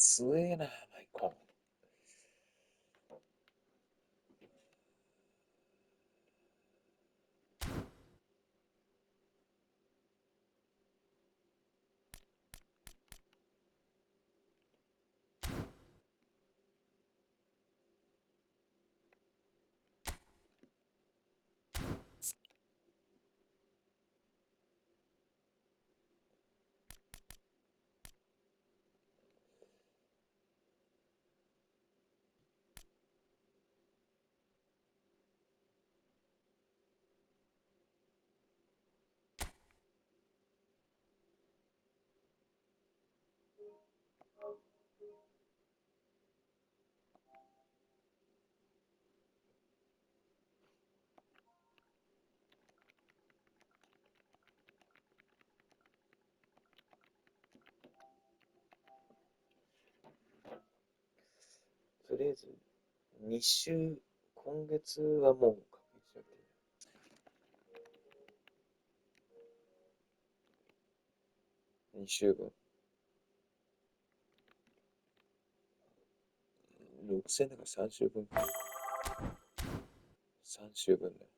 強えな、マイコン。とりあえず、今月はもう確実だけど、2週分。6000だから3週分か。3週分だよ。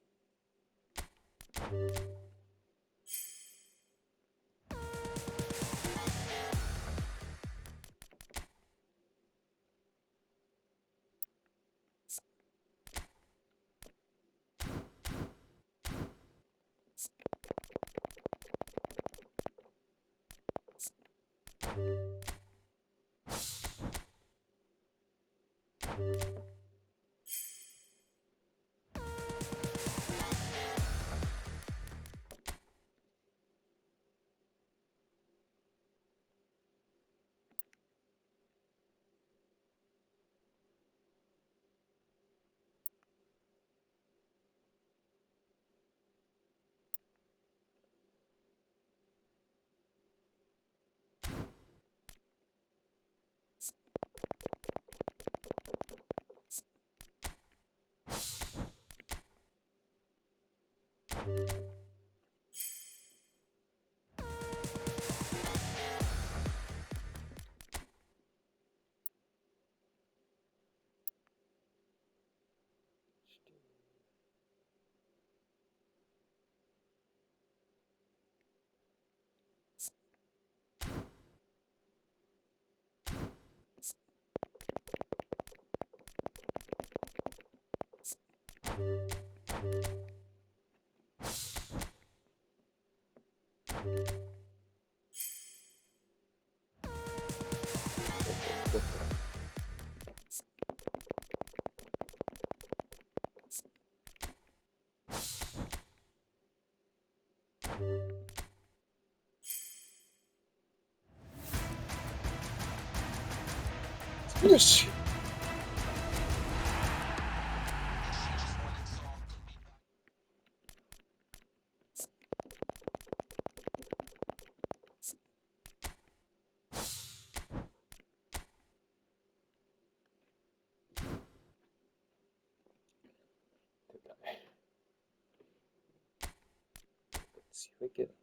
よし。出たね。強いけど。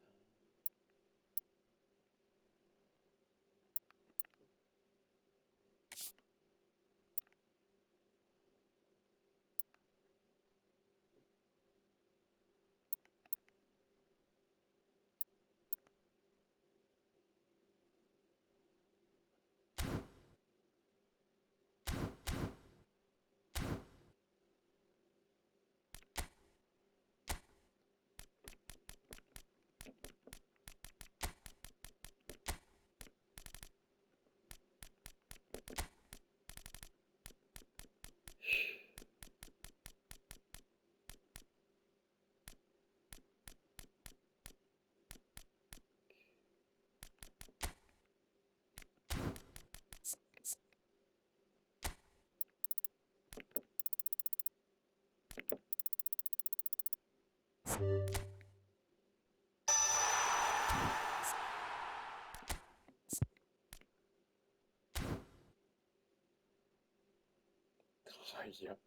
早っ。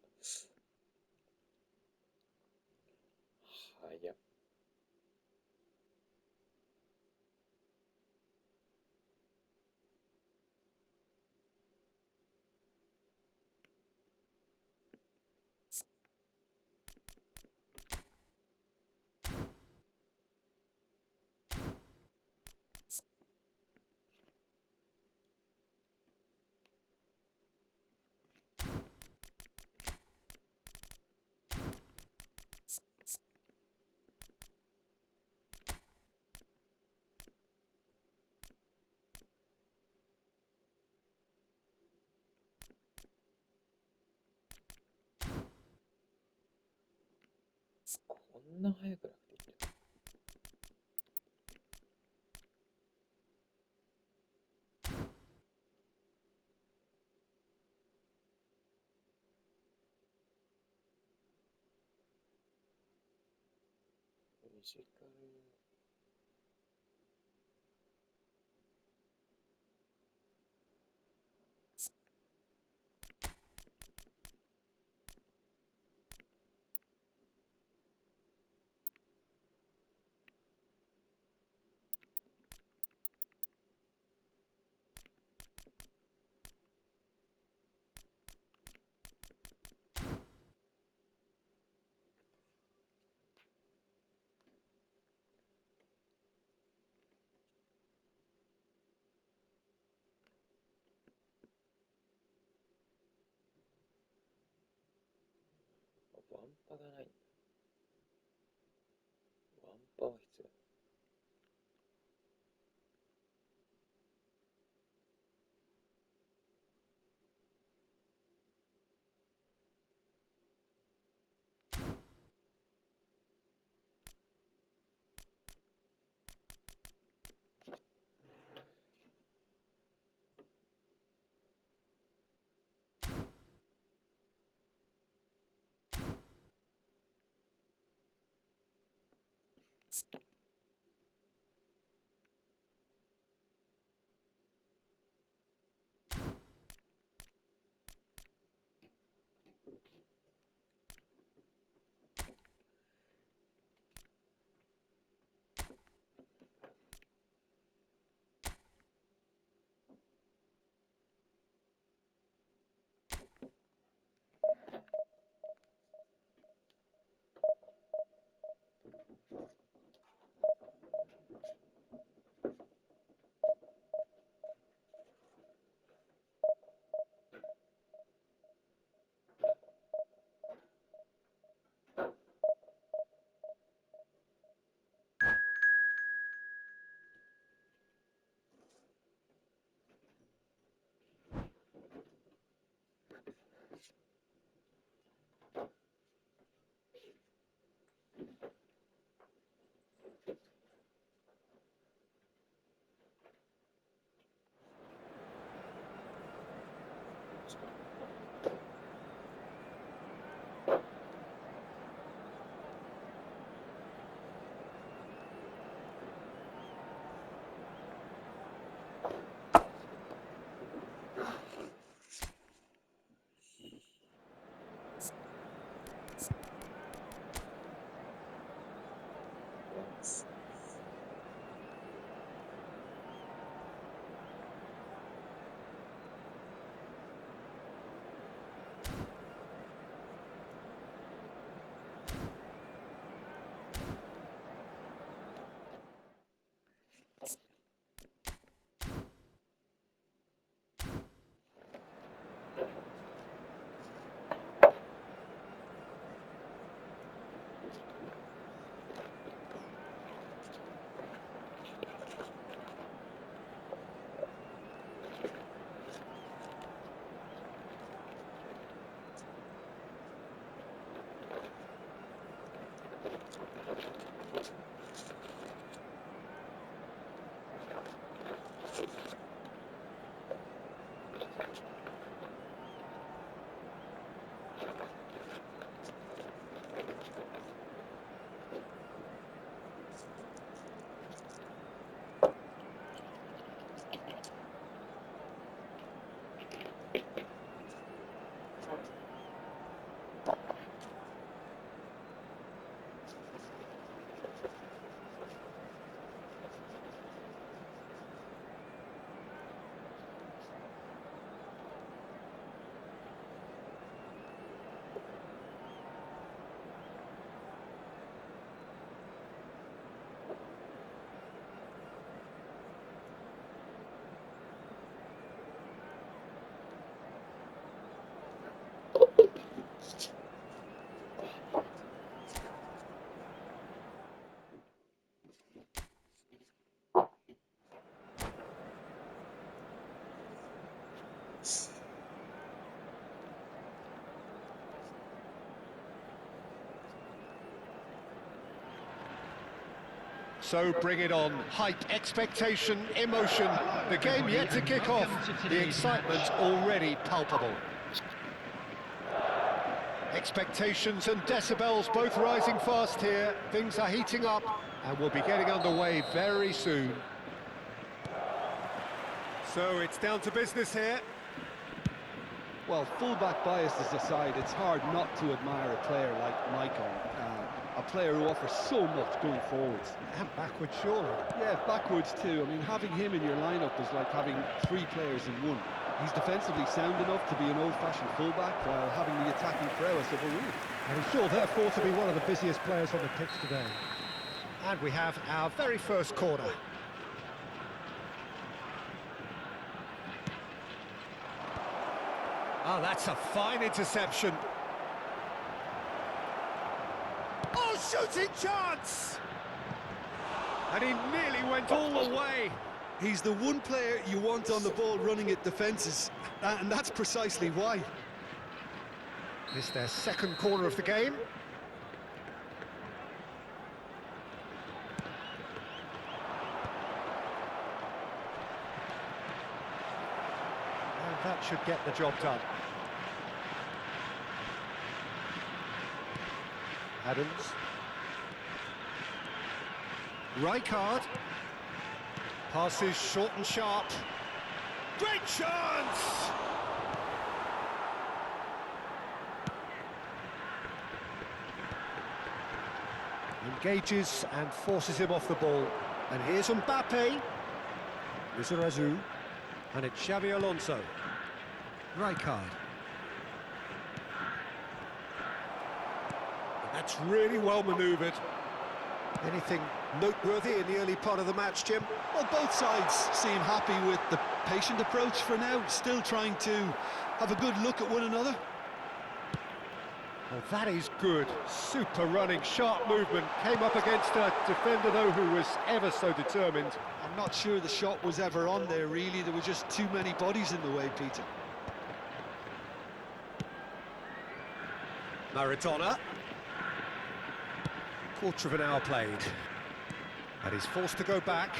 早っ。こんな早くなくていいんだ。ミュージカル。ワンパがないんだ。ワンパは必要だ。So bring it on. Hype, expectation, emotion. The game yet to kick off. The excitement already palpable. Expectations and decibels both rising fast here. Things are heating up and we'll be getting underway very soon. So it's down to business here. Well, full-back biases aside, it's hard not to admire a player like Michael. A player who offers so much going forwards. And backwards, surely. Yeah, backwards too. I mean, having him in your lineup is like having three players in one. He's defensively sound enough to be an old-fashioned full-back while having the attacking prowess of a wing. And he's sure, therefore, to be one of the busiest players on the pitch today. And we have our very first corner. Oh, that's a fine interception. Oh, shooting chance! And he nearly went all the way. He's the one player you want on the ball running at defences, and that's precisely why. It's their second corner of the game. And that should get the job done. Adams. Rijkaard. Passes short and sharp. Great chance! Engages and forces him off the ball. And here's Mbappe. Lizarazu. And it's Xabi Alonso. Rijkaard. That's really well manoeuvred. Anything noteworthy in the early part of the match, Jim? Well, both sides seem happy with the patient approach for now, still trying to have a good look at one another. Well, that is good. Super running, sharp movement. Came up against a defender, though, who was ever so determined. I'm not sure the shot was ever on there, really. There were just too many bodies in the way, Peter. Maradona. Quarter of an hour played. And he's forced to go back.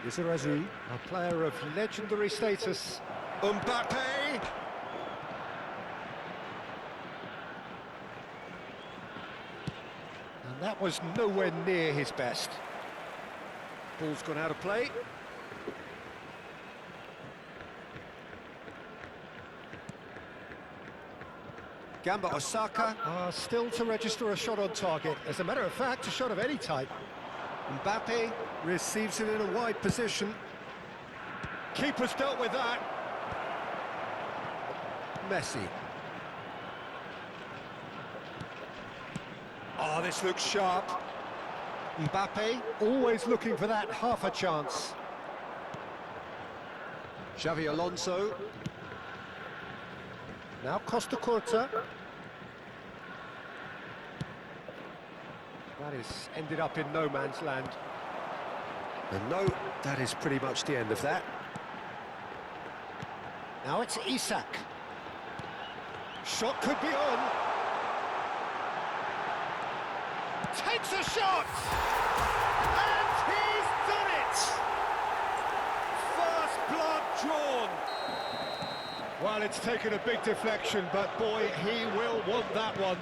Lizarazu, a player of legendary status. Mbappe! And that was nowhere near his best. Ball's gone out of play. Gamba Osaka still to register a shot on target. As a matter of fact, a shot of any type. Mbappe receives it in a wide position. Keeper's dealt with that. Messi. Oh, this looks sharp. Mbappe always looking for that half a chance. Xabi Alonso. Now Costa Curta. That is ended up in no man's land. And no, that is pretty much the end of that. Now it's Isak. Shot could be on. Takes a shot! And he's done it! First blood drawn. Well, it's taken a big deflection, but boy, he will want that one.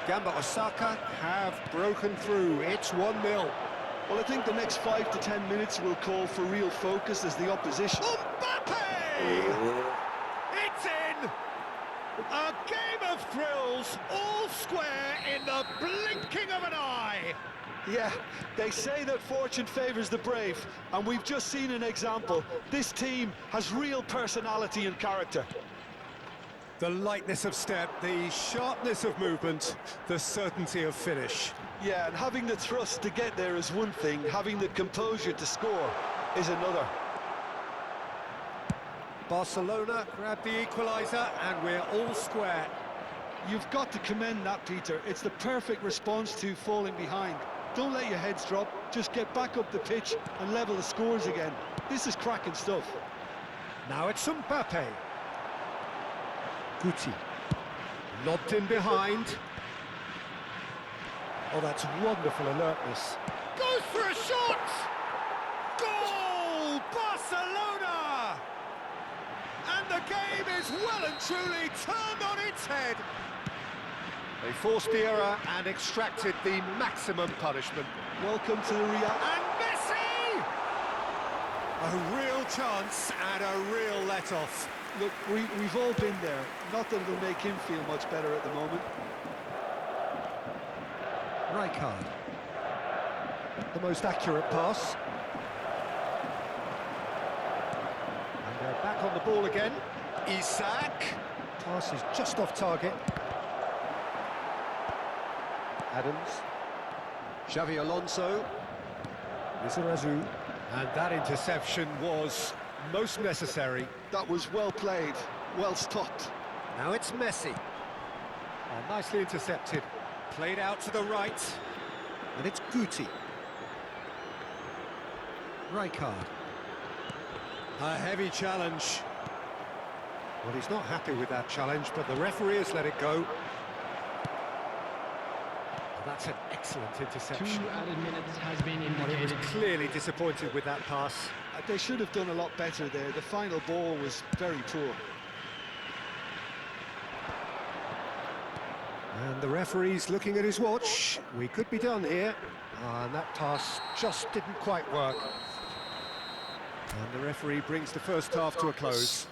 Gamba Osaka have broken through. It's 1-0. Well, I think the next 5 to 10 minutes will call for real focus as the opposition. Mbappe! It's in! A game of thrills, all square in the blinking of an eye. Yeah, they say that fortune favours the brave, and we've just seen an example. This team has real personality and character. The lightness of step, the sharpness of movement, the certainty of finish. Yeah, and having the thrust to get there is one thing, having the composure to score is another. Barcelona grab the equaliser, and we're all square. You've got to commend that, Peter. It's the perfect response to falling behind. Don't let your heads drop, just get back up the pitch and level the scores again. This is cracking stuff. Now it's Mbappe. Guti. Lobbed in behind. Oh, that's wonderful alertness. Goes for a shot! Goal! Barcelona! And the game is well and truly turned on its head. They forced the error and extracted the maximum punishment. Welcome to the Real. And Messi! A real chance and a real let-off. Look, we've all been there. Not that it'll make him feel much better at the moment. Rijkaard. The most accurate pass. And they're back on the ball again. Isak. Pass is just off target. Adams. Xavi Alonso. Lizarazu. And that interception was most necessary. That was well played, well stopped. Now it's Messi. Oh, nicely intercepted. Played out to the right. And it's Guti. Rijkaard. A heavy challenge. Well, he's not happy with that challenge, but the referee has let it go. Well, that's an excellent interception. 2 added minutes has been Well, he was indicated. clearly disappointed with that pass. They should have done a lot better there. The final ball was very poor. And the referee's looking at his watch. We could be done here. And that pass just didn't quite work. And the referee brings the first half to a close.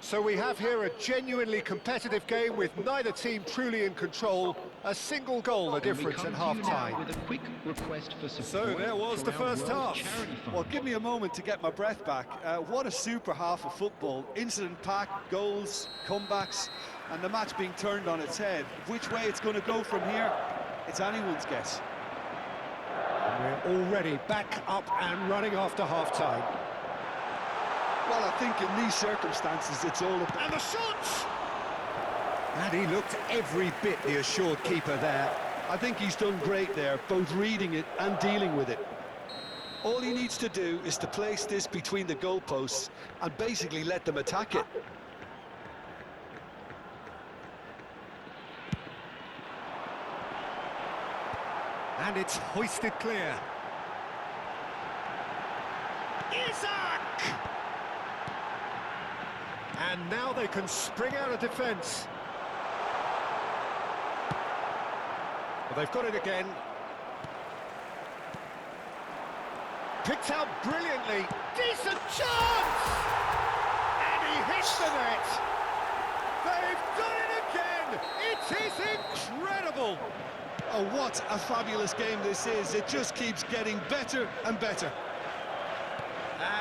So we have here a genuinely competitive game with neither team truly in control. A single goal the And we difference at come to you now half-time. with a quick request for So support there was the from our first World half. Charity Fund. Well, give me a moment to get my breath back. What a super half of football. Incident-packed, goals, comebacks, and the match being turned on its head. Which way it's going to go from here, it's anyone's guess. And we're already back up and running after half-time. Well, I think in these circumstances, it's all about... And the shot! And he looked every bit the assured keeper there. I think he's done great there, both reading it and dealing with it. All he needs to do is to place this between the goalposts and basically let them attack it. And it's hoisted clear. Isak! And now they can spring out of defence. Well, they've got it again. Picked out brilliantly. Decent chance! And he hits the net. They've done it again! It is incredible! Oh, what a fabulous game this is. It just keeps getting better and better.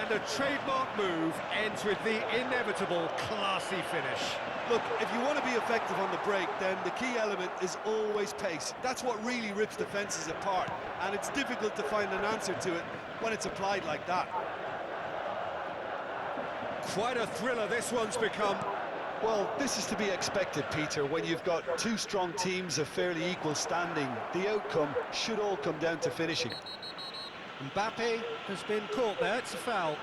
And a trademark move ends with the inevitable classy finish. Look, if you want to be effective on the break, then the key element is always pace. That's what really rips defences apart, and it's difficult to find an answer to it when it's applied like that. Quite a thriller this one's become. Well, this is to be expected, Peter, when you've got two strong teams of fairly equal standing. The outcome should all come down to finishing. Mbappe has been caught there, it's a foul.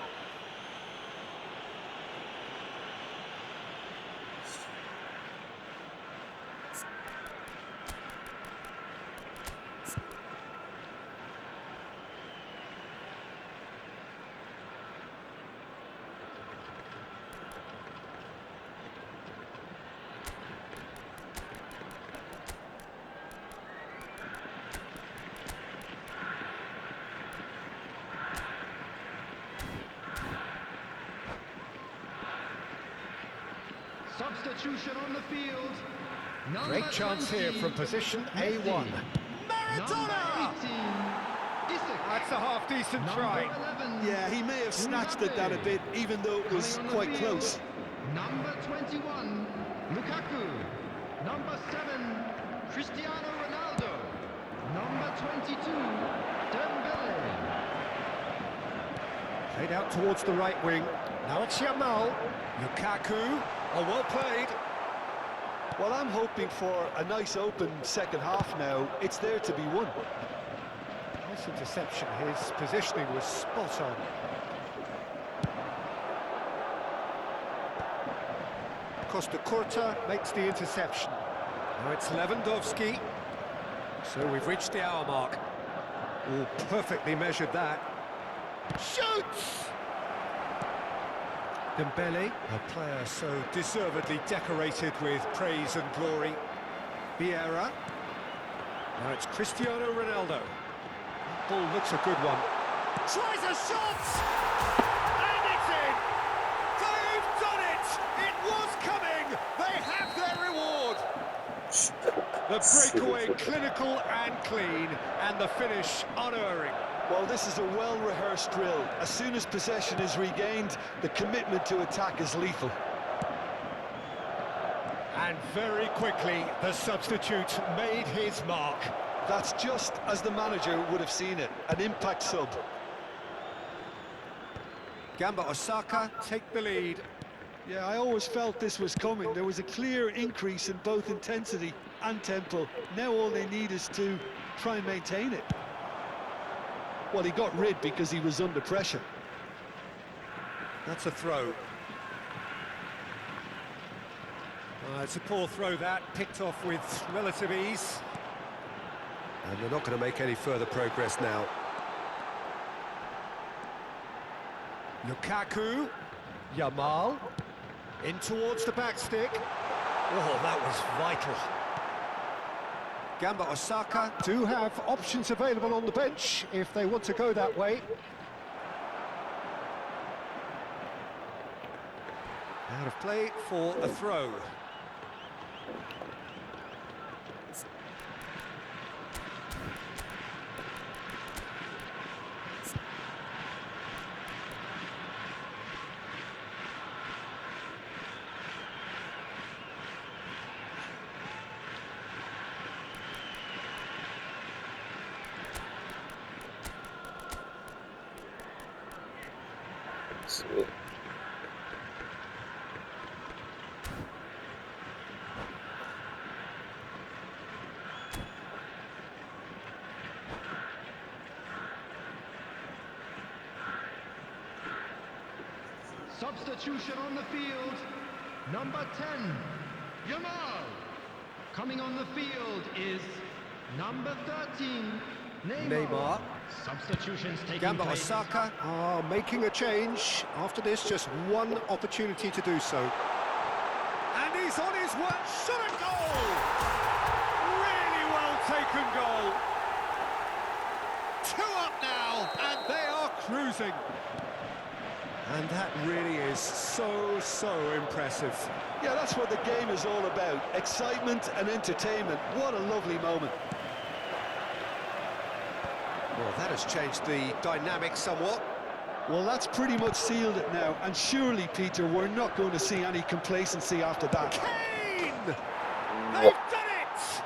Substitution on the field. Great chance here from position A1. Maradona! That's a half-decent try. Yeah, he may have snatched at that a bit, even though it was quite close. Number 21, Lukaku. Number 7, Cristiano Ronaldo. Number 22, Dembele. Played out towards the right wing. Now it's Yamal. Lukaku. Oh, well played. Well, I'm hoping for a nice open second half now. It's there to be won. Nice interception. His positioning was spot on. Costa Curta makes the interception. Now it's Lewandowski. So we've reached the hour mark. Oh, perfectly measured that. Shoots! Dembele, a player so deservedly decorated with praise and glory. Vieira. Now it's Cristiano Ronaldo. That ball looks a good one. Tries a shot! And it's in! They've done it! It was coming! They have their reward! The breakaway clinical and clean, and the finish unerring. Well, this is a well-rehearsed drill. As soon as possession is regained, the commitment to attack is lethal. And very quickly, the substitute made his mark. That's just as the manager would have seen it, an impact sub. Gamba Osaka take the lead. Yeah, I always felt this was coming. There was a clear increase in both intensity and tempo. Now all they need is to try and maintain it. Well, he got rid because he was under pressure. That's a throw. It's a poor throw that, picked off with relative ease. And they're not going to make any further progress now. Lukaku, Yamal, in towards the back stick. Oh, that was vital. Gamba Osaka do have options available on the bench if they want to go that way. Out of play for a throw. Sweet. Substitution on the field. Number 10, Yamal. Coming on the field is number 13, Neymar. Substitutions taking Gamba place. Osaka are making a change. After this, just one opportunity to do so. And he's on his way. Shot a goal! Really well taken goal. 2 up now, and they are cruising. And that really is so impressive. Yeah, that's what the game is all about. Excitement and entertainment. What a lovely moment. Well, that has changed the dynamic somewhat. Well, that's pretty much sealed it now. And surely, Peter, we're not going to see any complacency after that. Kane! They've done it!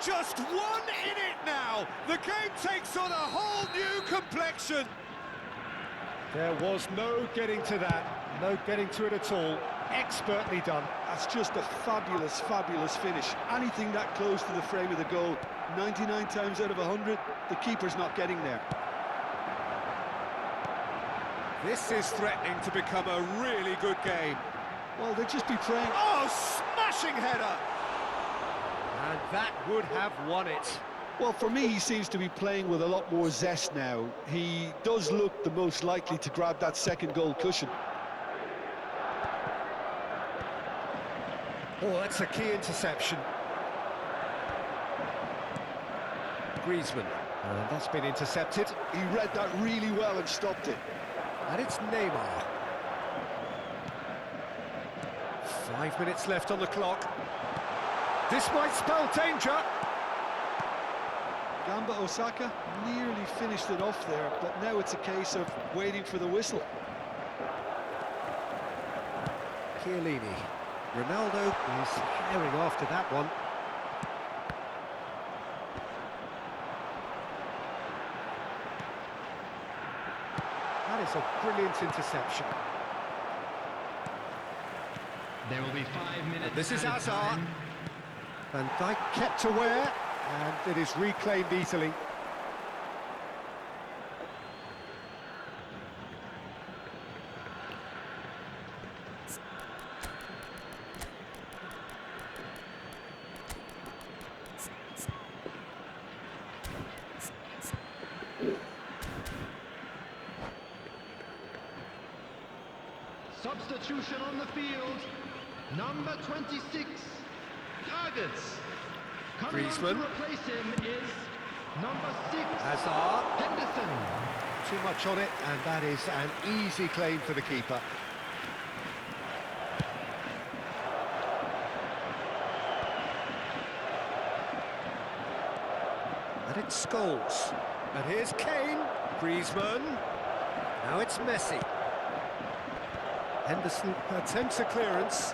Just one in it now. The game takes on a whole new complexion. There was no getting to that. No getting to it at all. Expertly done. That's just a fabulous, fabulous finish. Anything that close to the frame of the goal, 99 times out of 100, the keeper's not getting there. This is threatening to become a really good game. Well, they'll just be praying. Oh, smashing header! And that would have won it. Well, for me, he seems to be playing with a lot more zest now. He does look the most likely to grab that second goal cushion. Oh, that's a key interception. Griezmann. And that's been intercepted. He read that really well and stopped it. And it's Neymar. 5 minutes left on the clock. This might spell danger. Gamba Osaka nearly finished it off there, but now it's a case of waiting for the whistle. Chiellini. Ronaldo is herring after that one. That is a brilliant interception. There will be 5 minutes. This is added Hazard. time. Van Dijk kept aware, and it is reclaimed easily. substitution on the field, number 26, Dragons. Coming on to Griezmann. replace him is number 6, Hazard. Henderson. Too much on it, and that is an easy claim for the keeper. And it's Scholes. And here's Kane. Griezmann. Now it's Messi. Henderson attempts a clearance.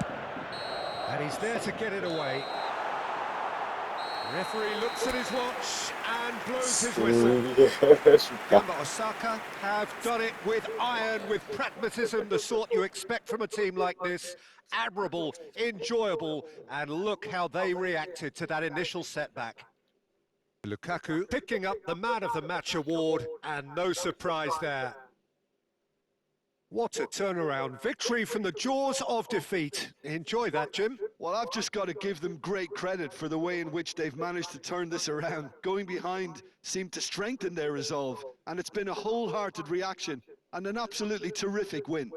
And he's there to get it away. Referee looks at his watch and blows his whistle. Gamba Osaka have done it with iron, with pragmatism, the sort you expect from a team like this. Admirable, enjoyable, and look how they reacted to that initial setback. Lukaku picking up the Man of the Match award, and no surprise there. What a turnaround. Victory from the jaws of defeat. Enjoy that, Jim. Well, I've just got to give them great credit for the way in which they've managed to turn this around. Going behind seemed to strengthen their resolve, and it's been a wholehearted reaction and an absolutely terrific win.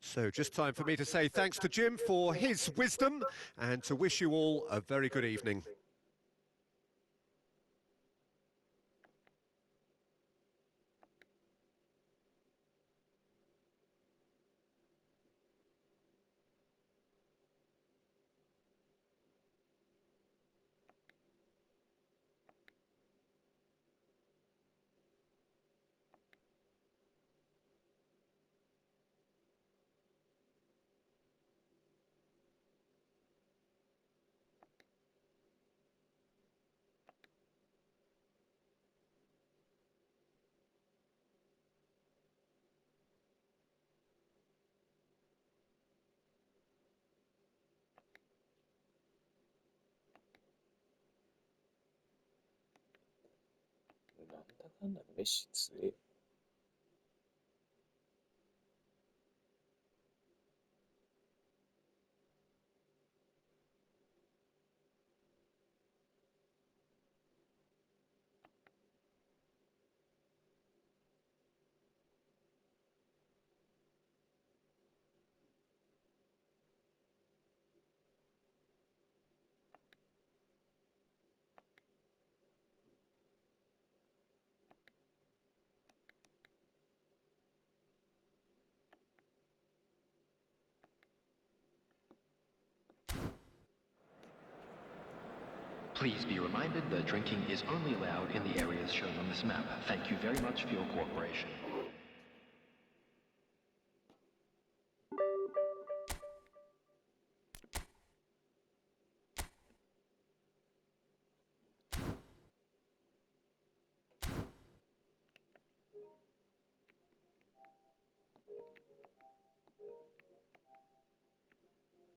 So just time for me to say thanks to Jim for his wisdom and to wish you all a very good evening.なんだかんだメッシ強え。Please be reminded that drinking is only allowed in the areas shown on this map. Thank you very much for your cooperation.